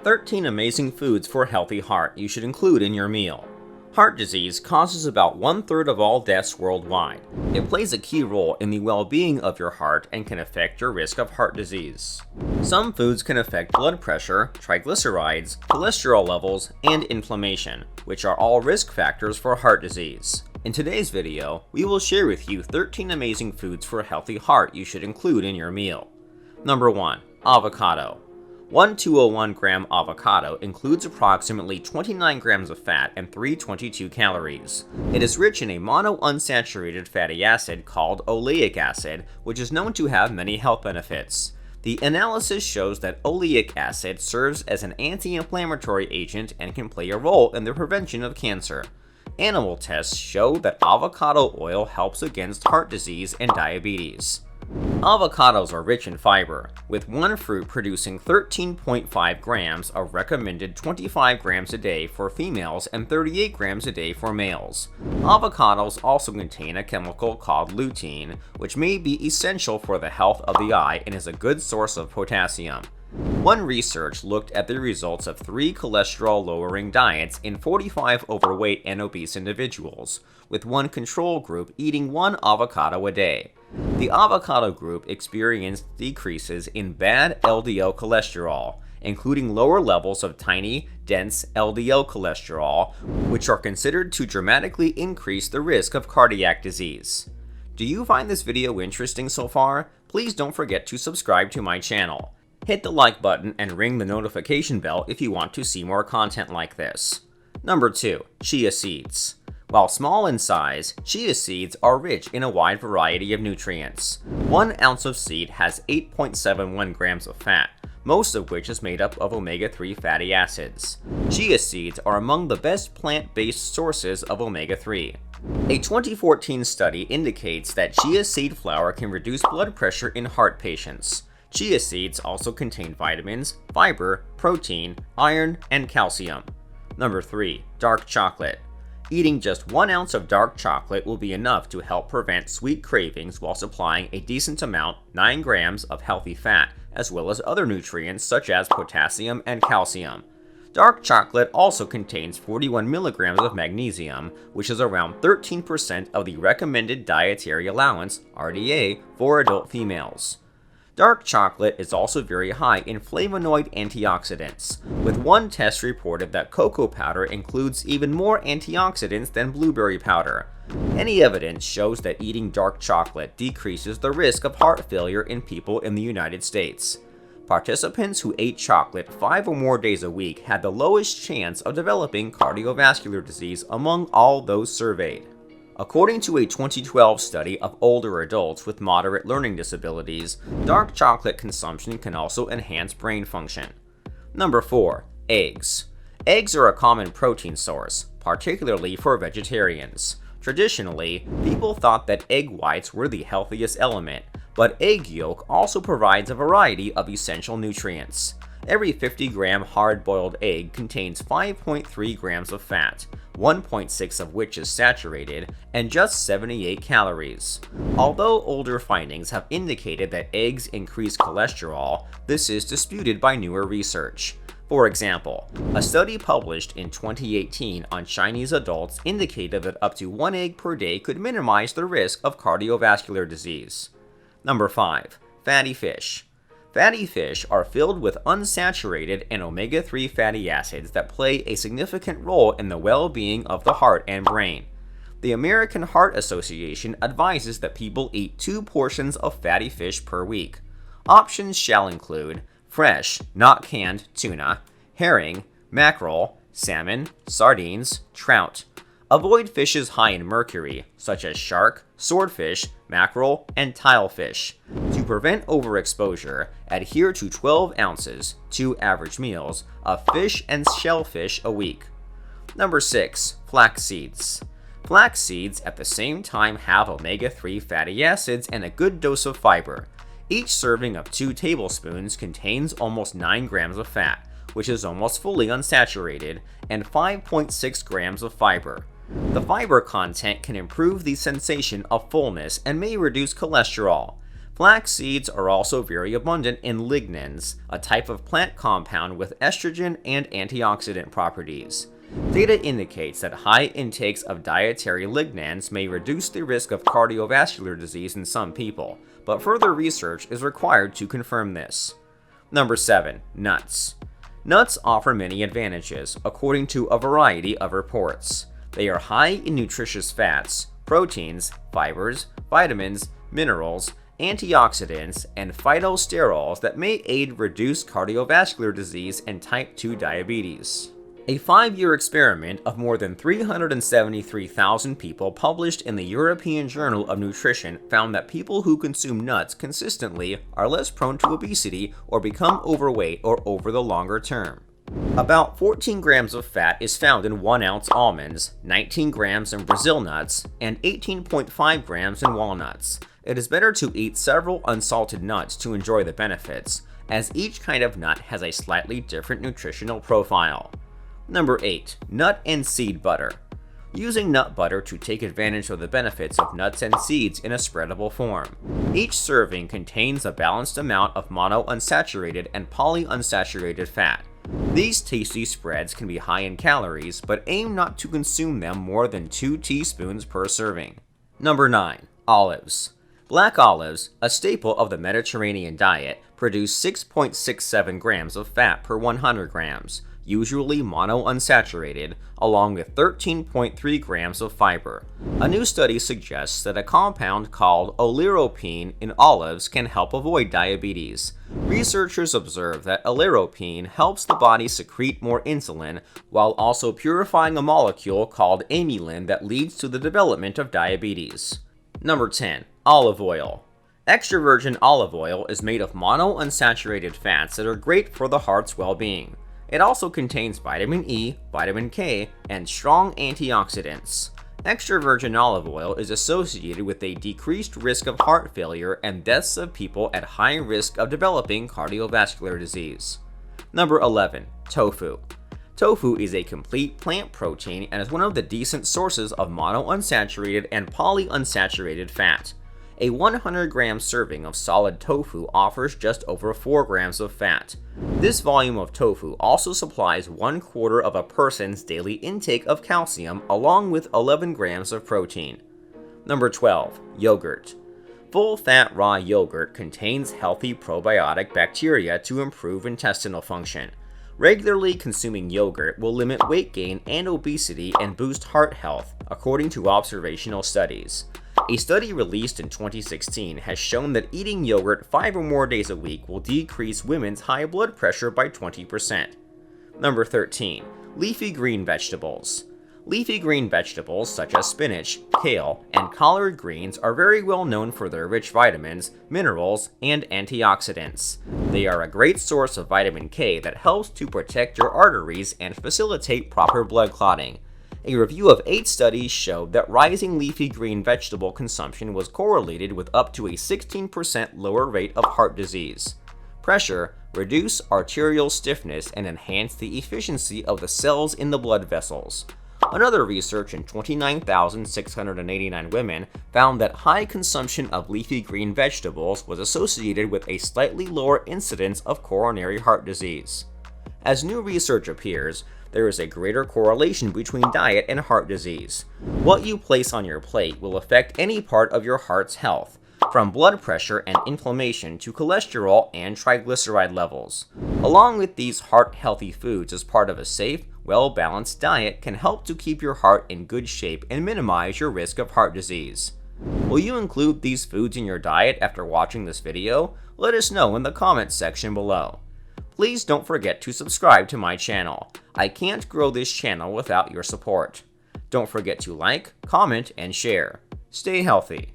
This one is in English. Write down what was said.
13 amazing foods for a healthy heart you should include in your meal. Heart disease causes about 1/3 of all deaths worldwide. It plays a key role in the well-being of your heart and can affect your risk of heart disease. Some foods can affect blood pressure, triglycerides, cholesterol levels, and inflammation, which are all risk factors for heart disease. In today's video, we will share with you 13 amazing foods for a healthy heart you should include in your meal. Number 1. Avocado. One 201-gram avocado includes approximately 29 grams of fat and 322 calories. It is rich in a monounsaturated fatty acid called oleic acid, which is known to have many health benefits. The analysis shows that oleic acid serves as an anti-inflammatory agent and can play a role in the prevention of cancer. Animal tests show that avocado oil helps against heart disease and diabetes. Avocados are rich in fiber, with one fruit producing 13.5 grams of recommended 25 grams a day for females and 38 grams a day for males. Avocados also contain a chemical called lutein, which may be essential for the health of the eye and is a good source of potassium. One research looked at the results of 3 cholesterol-lowering diets in 45 overweight and obese individuals, with one control group eating 1 avocado a day. The avocado group experienced decreases in bad LDL cholesterol, including lower levels of tiny, dense LDL cholesterol, which are considered to dramatically increase the risk of cardiac disease. Do you find this video interesting so far? Please don't forget to subscribe to my channel. Hit the like button and ring the notification bell if you want to see more content like this. Number 2. Chia Seeds. While small in size, chia seeds are rich in a wide variety of nutrients. 1 ounce of seed has 8.71 grams of fat, most of which is made up of omega-3 fatty acids. Chia seeds are among the best plant-based sources of omega-3. A 2014 study indicates that chia seed flour can reduce blood pressure in heart patients. Chia seeds also contain vitamins, fiber, protein, iron, and calcium. Number 3. Dark chocolate. Eating just 1 ounce of dark chocolate will be enough to help prevent sweet cravings while supplying a decent amount, 9 grams, of healthy fat, as well as other nutrients such as potassium and calcium. Dark chocolate also contains 41 milligrams of magnesium, which is around 13% of the recommended dietary allowance, RDA, for adult females. Dark chocolate is also very high in flavonoid antioxidants, with one test reported that cocoa powder includes even more antioxidants than blueberry powder. Any evidence shows that eating dark chocolate decreases the risk of heart failure in people in the United States. Participants who ate chocolate 5 or more days a week had the lowest chance of developing cardiovascular disease among all those surveyed. According to a 2012 study of older adults with moderate learning disabilities, dark chocolate consumption can also enhance brain function. Number 4. Eggs. Eggs are a common protein source, particularly for vegetarians. Traditionally, people thought that egg whites were the healthiest element, but egg yolk also provides a variety of essential nutrients. Every 50-gram hard-boiled egg contains 5.3 grams of fat, 1.6 of which is saturated, and just 78 calories. Although older findings have indicated that eggs increase cholesterol, this is disputed by newer research. For example, a study published in 2018 on Chinese adults indicated that up to 1 egg per day could minimize the risk of cardiovascular disease. Number 5. Fatty fish. Fatty fish are filled with unsaturated and omega-3 fatty acids that play a significant role in the well-being of the heart and brain. The American Heart Association advises that people eat 2 portions of fatty fish per week. Options shall include fresh, not canned tuna, herring, mackerel, salmon, sardines, trout. Avoid fishes high in mercury, such as shark, swordfish, mackerel, and tilefish. To prevent overexposure, adhere to 12 ounces, 2 average meals, of fish and shellfish a week. Number 6. Flax seeds. Flax seeds at the same time have omega-3 fatty acids and a good dose of fiber. Each serving of 2 tablespoons contains almost 9 grams of fat, which is almost fully unsaturated, and 5.6 grams of fiber. The fiber content can improve the sensation of fullness and may reduce cholesterol. Flax seeds are also very abundant in lignans, a type of plant compound with estrogen and antioxidant properties. Data indicates that high intakes of dietary lignans may reduce the risk of cardiovascular disease in some people, but further research is required to confirm this. Number 7. Nuts. Nuts offer many advantages, according to a variety of reports. They are high in nutritious fats, proteins, fibers, vitamins, minerals, antioxidants, and phytosterols that may aid reduced cardiovascular disease and type 2 diabetes. A 5-year experiment of more than 373,000 people published in the European Journal of Nutrition found that people who consume nuts consistently are less prone to obesity or become overweight or over the longer term. About 14 grams of fat is found in 1 ounce almonds, 19 grams in Brazil nuts, and 18.5 grams in walnuts. It is better to eat several unsalted nuts to enjoy the benefits, as each kind of nut has a slightly different nutritional profile. Number 8. Nut and seed butter. Using nut butter to take advantage of the benefits of nuts and seeds in a spreadable form. Each serving contains a balanced amount of monounsaturated and polyunsaturated fat. These tasty spreads can be high in calories, but aim not to consume them more than 2 teaspoons per serving. Number 9. Olives. Black olives, a staple of the Mediterranean diet, produce 6.67 grams of fat per 100 grams, usually monounsaturated, along with 13.3 grams of fiber. A new study suggests that a compound called oleuropein in olives can help avoid diabetes. Researchers observe that oleuropein helps the body secrete more insulin, while also purifying a molecule called amylin that leads to the development of diabetes. Number 10. Olive oil. Extra virgin olive oil is made of monounsaturated fats that are great for the heart's well-being. It also contains vitamin E, vitamin K, and strong antioxidants. Extra virgin olive oil is associated with a decreased risk of heart failure and deaths of people at high risk of developing cardiovascular disease. Number 11. Tofu. Tofu is a complete plant protein and is one of the decent sources of monounsaturated and polyunsaturated fat. A 100-gram serving of solid tofu offers just over 4 grams of fat. This volume of tofu also supplies 1/4 of a person's daily intake of calcium along with 11 grams of protein. Number 12. Yogurt. Full-fat raw yogurt contains healthy probiotic bacteria to improve intestinal function. Regularly consuming yogurt will limit weight gain and obesity and boost heart health, according to observational studies. A study released in 2016 has shown that eating yogurt 5 or more days a week will decrease women's high blood pressure by 20%. Number 13. Leafy green vegetables. Leafy green vegetables such as spinach, kale, and collard greens are very well known for their rich vitamins, minerals, and antioxidants. They are a great source of vitamin K that helps to protect your arteries and facilitate proper blood clotting. A review of 8 studies showed that rising leafy green vegetable consumption was correlated with up to a 16% lower rate of heart disease. Pressure, reduce arterial stiffness, and enhance the efficiency of the cells in the blood vessels. Another research in 29,689 women found that high consumption of leafy green vegetables was associated with a slightly lower incidence of coronary heart disease. As new research appears, there is a greater correlation between diet and heart disease. What you place on your plate will affect any part of your heart's health, from blood pressure and inflammation to cholesterol and triglyceride levels. Along with these heart-healthy foods as part of a safe, well-balanced diet can help to keep your heart in good shape and minimize your risk of heart disease. Will you include these foods in your diet after watching this video? Let us know in the comments section below. Please don't forget to subscribe to my channel. I can't grow this channel without your support. Don't forget to like, comment, and share. Stay healthy.